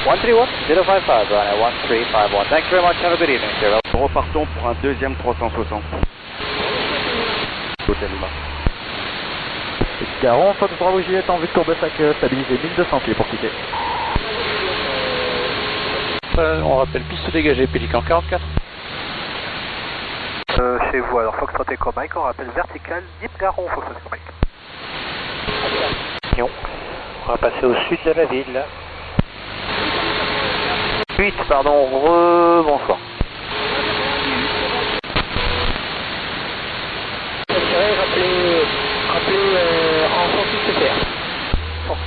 131-055, runway 1351. Thank you very much, have a good evening, sir. Repartons pour un deuxième 360. Hôtel Lima. Garon, Fox Juliette en vue de Courbesac, stabilisé 1200 pieds pour quitter. On rappelle piste dégagée, Pélican 44. Chez vous, alors Fox Echo Mike, on rappelle vertical, Deep Garon, Fox Echo Mike. On va passer au sud de la ville. 8, pardon, bonsoir. Rappelez en sortie CPR.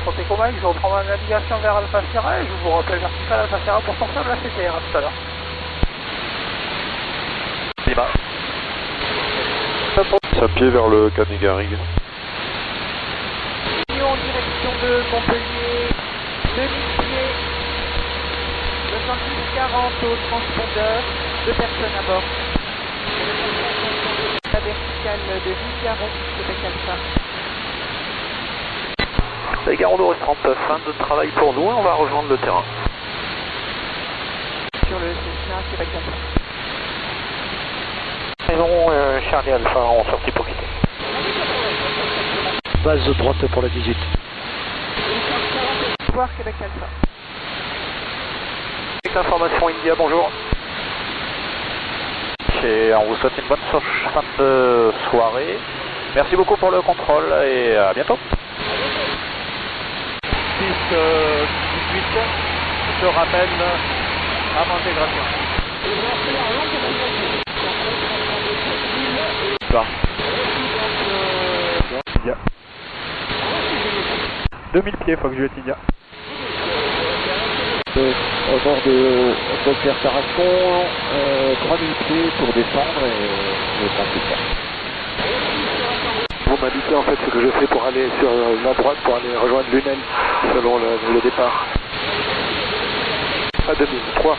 Fox Echo Mike, je reprends ma navigation vers Alpha Sierra et je vous rappelle vertical Alpha Sierra pour sortir de la CTR à tout à l'heure. Lima. 5 pieds vers le Canet-Garrigue. En direction de Montpellier, 2000 pieds, 240 au transpondeur, 2 personnes à bord. La verticale de Vigaron, Québec Alpha. Garon de 30, fin de travail pour nous et on va rejoindre le terrain. Sur le Cessna, Québec Alpha. Raison, Charlie Alpha en sortie pour quitter. Base de droite pour la 18. Au revoir, Québec Alpha. Avec l'information India, bonjour. Et on vous souhaite une bonne fin de soirée. Merci beaucoup pour le contrôle et à bientôt. 6, 18, je rappelle, avant intégration. Là. 2000 pieds, Fox Juliette India. Au bord de Voltaire Tarascon, 3000 pieds pour descendre et le temps plus tard. Vous m'indiquez en fait ce que je fais pour aller sur la droite, pour aller rejoindre Lunel selon le départ. À 2003.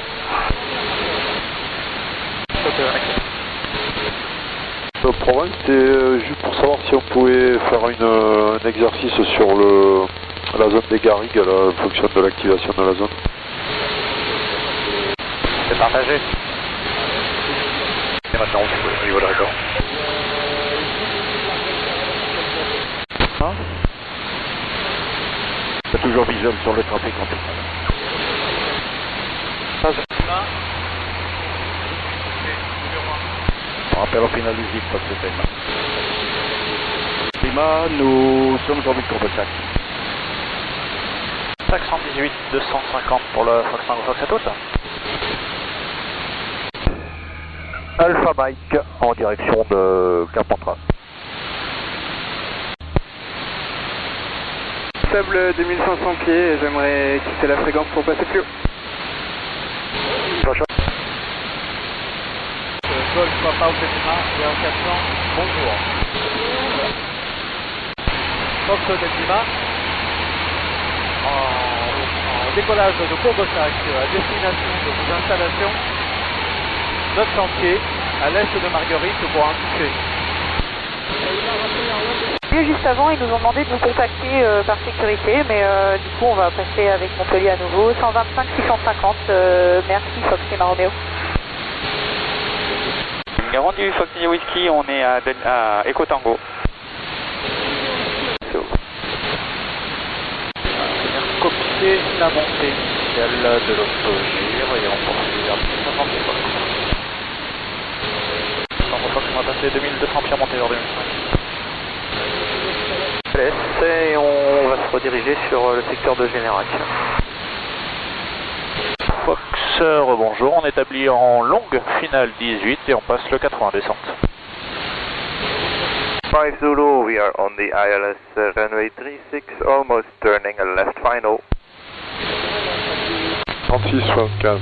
Province, c'est juste pour savoir si on pouvait faire un exercice sur la zone des Garrigues à la fonction de l'activation de la zone. C'est partagé. Et maintenant on fait au niveau de record. C'est toujours visuel sur le trafic en tout cas. On rappelle au final du zip parce que c'est Lima. Lima, nous sommes en vue de Courbesac. 518, 250 pour le Fox Tango Fox Atout. Alpha Mike en direction de Carpentras. Faible 2500 pieds, j'aimerais quitter la fréquence pour passer plus haut. Golf Papa au Lima, 0400, bonjour. Fox de Lima, en décollage de Courbesac à destination de vos installations, 900 pieds à l'est de Marguerite pour un toucher. Juste avant, ils nous ont demandé de nous contacter par sécurité, mais du coup on va passer avec Montpellier à nouveau. 125 650, merci Fox Lima Romeo. Garon du Fox India Whisky, on est à Echo Tango. Copier la montée initiale de l'Octogir et on poursuit vers 2050 Fox. Tango Fox, on va passer 2200 pieds montée vers 2005. Et on va se rediriger sur le secteur de Générac. Fox, rebonjour, on établit en longue finale 18 et on passe le 80 descente. 5 Zulu, we are on the ILS runway 36, almost turning a left final. 36-75.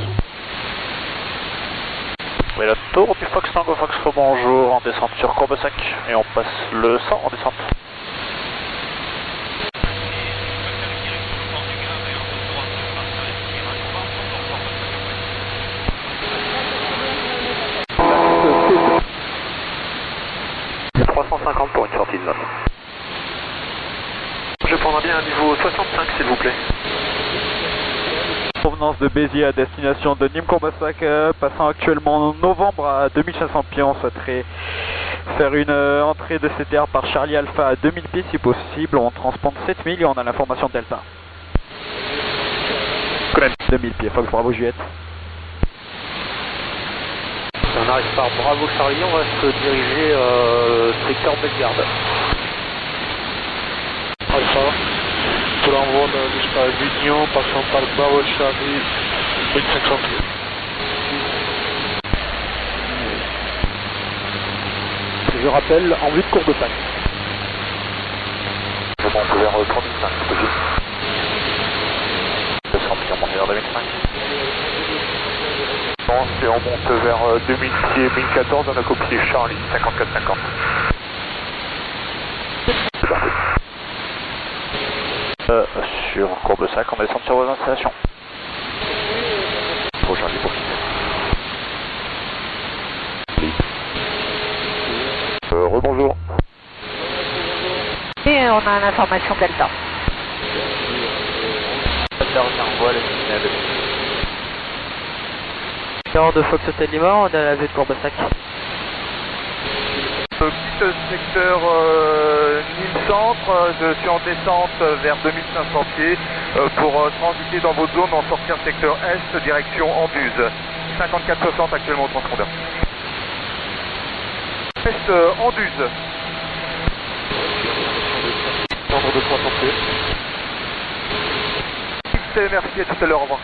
Oui, le tour du Fox Tango Fox, rebonjour, en descente sur Courbesac et on passe le 100 en descente. Pour une sortie de note. Je prendrai bien un niveau 65 s'il vous plaît. Pour provenance de Béziers à destination de Nîmes-Courbesac, passant actuellement en novembre à 2500 pieds. On souhaiterait faire une entrée de CTR par Charlie Alpha à 2000 pieds si possible. On transpose 7000 et on a l'information Delta. 2000 pieds, Fox Bravo Juliette. On arrive par Bravo Charlie, on va se diriger secteur Bellegarde. Alpha, pour l'envoi jusqu'à l'Union, passant par Bravo Charlie, 1500 pieds. Je rappelle, en vue de Courbesac. Je monte vers 3005, c'est possible. 200 pieds, on monte vers 2005. Et on monte vers 2000 pieds, 1014, on a copié Charlie, 5450. Sur Courbesac, on descend sur vos installations. Pour Charlie, pour quitter. Rebonjour. Et on a l'information Delta. Envoie les signaux. 42 Fox Hotel Lima, on est à la vue de Courbesac. Quitte secteur Nîmes Centre, je suis en descente vers 2500 pieds pour transiter dans votre zone, en sortir secteur Est, direction Anduze. 5460 actuellement au transpondeur. Est Anduze. Nombre de 300 pieds. Merci, à tout à l'heure, au revoir.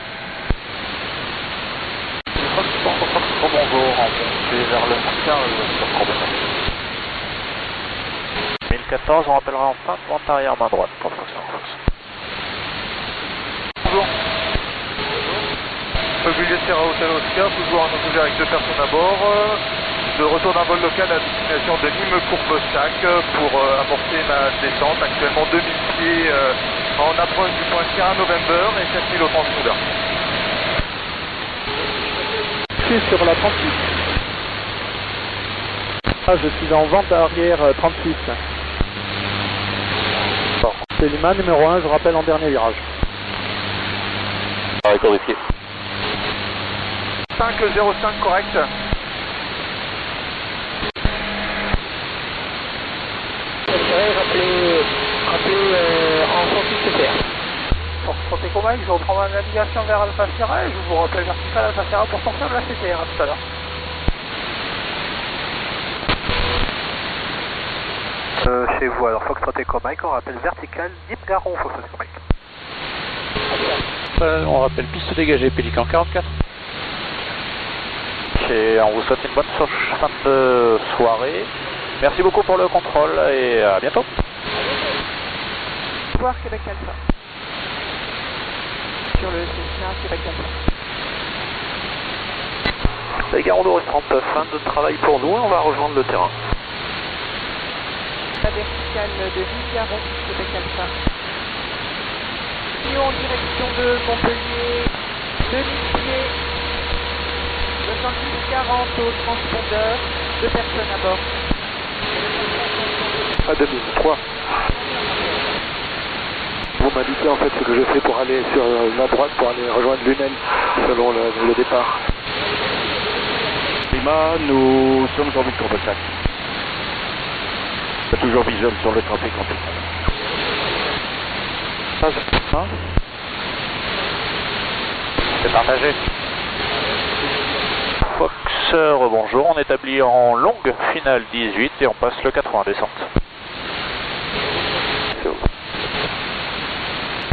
Bonjour, en montée vers le 15 sur Courbesac. 1014, on rappellera en fin de vente arrière main droite pour Fox. Bonjour. Mobilier Sierra Hotel Oscar, toujours un autobus avec 2 personnes à bord. Je retourne d'un vol local à destination de Nîmes-Courbesac pour amorcer ma descente. Actuellement 2000 pieds en approche du point Sierra November et 7000 au transpondeur. Je suis sur la 38. Ah, je suis en vente arrière 36. Bon. C'est Lima numéro 1, je rappelle en dernier virage. Arrêtons risqué. 505 correct. Rappelez en sortie CPR. Pour sortir Comaille, je reprends ma navigation vers Alpha Sierra et je vous rappelle vertical Alpha Sierra pour sortir de la CTR. À tout à l'heure. Chez vous, alors Fox Trot Echo Mike, on rappelle vertical, Nîmes Garon, Fox Trot Echo Mike. On rappelle piste dégagée, Pélican 44. Et on vous souhaite une bonne fin de soirée. Merci beaucoup pour le contrôle et à bientôt. Au revoir Québec Alpha. Sur le Cessna Québec Alpha. Les Garonneau restante, fin de travail pour nous, on va rejoindre le terrain. La verticale de Vigaron, Québec Alpha. Et en direction de Montpellier, 2000 pieds, 70-40 au transpondeur, 2 personnes à bord. À 2003. Vous m'indiquez en fait ce que je fais pour aller sur la droite, pour aller rejoindre Lunel, selon le départ. Lima, nous sommes en vue de Courbesac. Toujours visuel sur le trafic en tout. C'est partagé. Fox, rebonjour, on établit en longue finale 18 et on passe le 80 descente.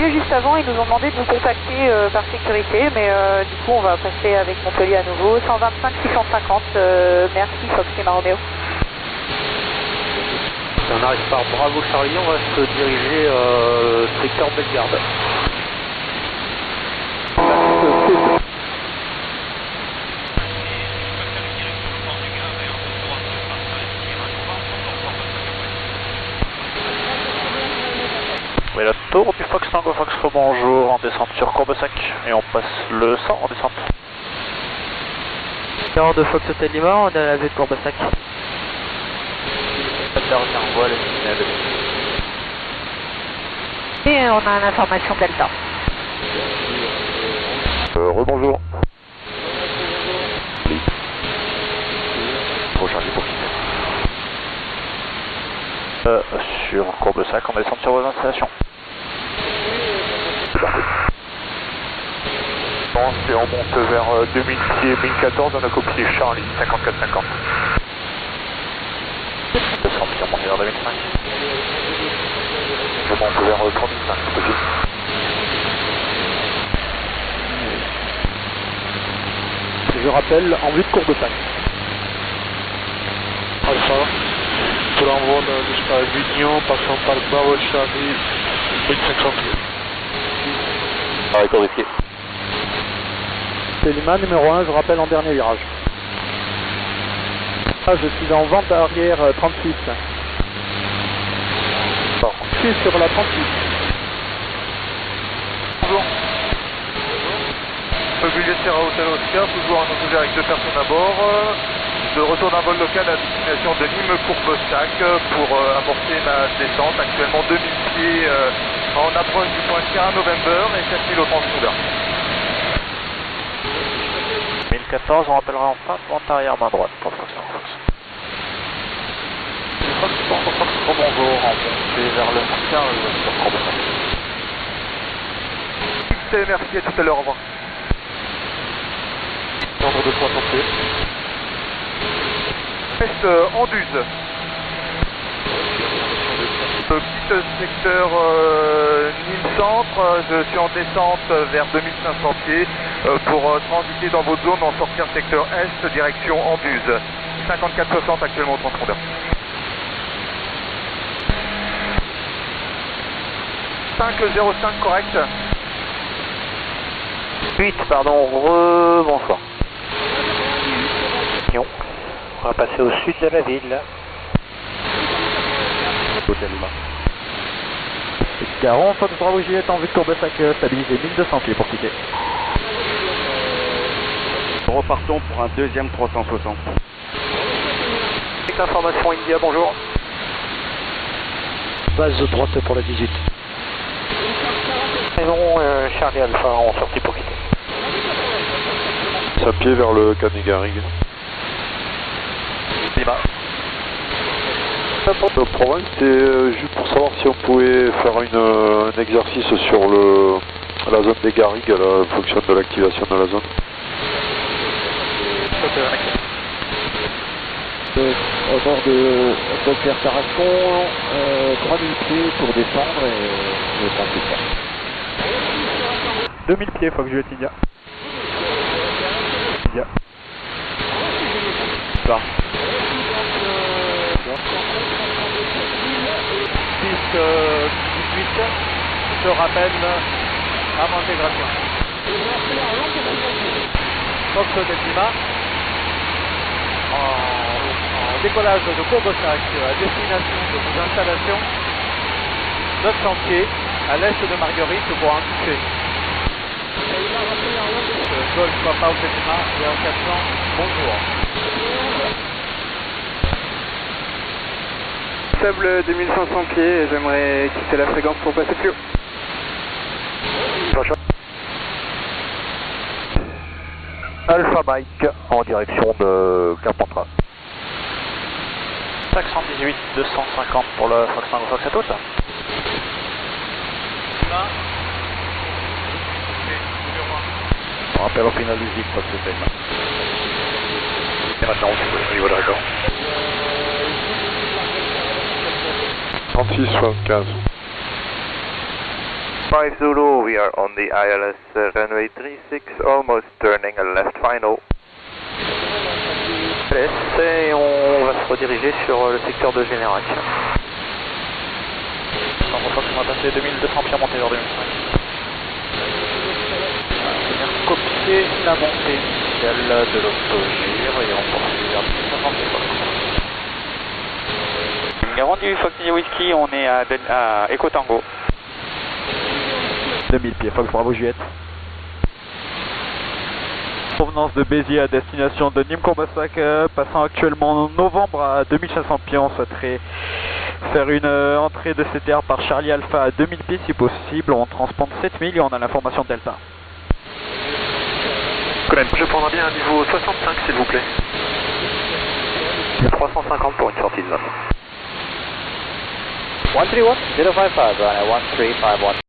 Et juste avant, ils nous ont demandé de nous contacter par sécurité, mais du coup, on va passer avec Montpellier à nouveau. 125 650, merci Fox et Romeo. On arrive par Bravo Charlie, on va se diriger secteur Bellegarde. Oui, le tour du Fox Tango Fox rebonjour en descente sur Courbesac et on passe le 100 en descente. 42 Fox Hotel Lima, on est à la vue de Courbesac. Envoie les signaux. Et on a l'information Delta. Rebonjour. Oui. Recharger pour quitter. Sur Courbesac, on descend sur vos installations. Bon, et on monte vers 2000 pieds, 1014, on a copié Charlie, 54-50. 200 pieds, on monte vers 2005. Je monte vers 3005, c'est possible. Je rappelle, en vue de Courbesac. Alpha, pour l'envol jusqu'à Avignon, passant par Bravo Charlie, 1500 pieds. Arrêt risqué. C'est Lima, numéro 1, je rappelle en dernier virage. Ah, je suis en vente arrière 36. Je suis sur la 38. Bonjour. Mobilier Sierra Hotel Oscar, toujours un autogère avec 2 personnes à bord. De retour d'un vol local à destination de Nîmes-Courbesac pour amorcer ma descente. Actuellement 2000 pieds en approche du point K, November et 4000 au transpondeur. 1014, on rappellera enfin vente arrière main droite pour Fox. Bonjour, en montée vers le 15 sur Courbesac. Merci, à tout à l'heure, au revoir. Nombre de 300 pieds. Est Anduze. Petit secteur Nîmes Centre, je suis en descente vers 2500 pieds pour transiter dans votre zone, en sortir secteur Est, direction Anduze. 54-60 actuellement au transpondeur. 505 correct. 8, pardon, bonsoir. On va passer au sud de la ville. Hôtel Lima. Garon, Fox Bravo Juliette en vue de Courbesac, stabilisé 1200 pieds pour quitter. Repartons pour un deuxième 360. Avec l'information India, bonjour. Base de droite pour la 18. Et non, Charlie Alpha en sortie pour quitter. 5 pieds vers le Canet-Garrigue. Lima. Le problème c'était juste pour savoir si on pouvait faire un exercice sur la zone des Garrigues en fonction de l'activation de la zone. Au bord de Beaucaire Tarascon, 3000 pieds pour descendre et tenter ça. 2000 pieds, Fox Juliette India. India. Là. 6, 18, je rappelle, avant intégration. Fox Hotel Lima, en décollage de Courbesac à destination de vos installations, 900 pieds à l'est de Marguerite pour un toucher. Golf Papa Hotel Lima, 0400, bonjour. Sable 2500 pieds et j'aimerais quitter la fréquence pour passer plus haut. Alpha Mike en direction de Carpentras. 518, 250 pour le Fox Tango Fox à toutes. On rappelle au final du zip, Fox Hotel. Et maintenant, on se pose au niveau de raccord. 36-75. 5 Zulu, we are on the ILS runway 36, almost turning a left final. Et on va se rediriger sur le secteur de Générac. On va passer 2200 pieds monter vers 2005. On va copier la montée initiale de l'autogire et on poursuit vers 1050 pieds. Garantie du Fox Whisky, on est à Echo Tango. 2000 pieds, Fox Bravo Juliette. Provenance de Béziers à destination de Nîmes-Courbesac, passant actuellement en novembre à 2500 pieds. On souhaiterait faire une entrée de CTR par Charlie Alpha à 2000 pieds si possible. On transpond 7000 et on a l'information Delta. Je prendrai bien un niveau 65 s'il vous plaît. 350 pour une sortie de zone. 131 055, runway 1351.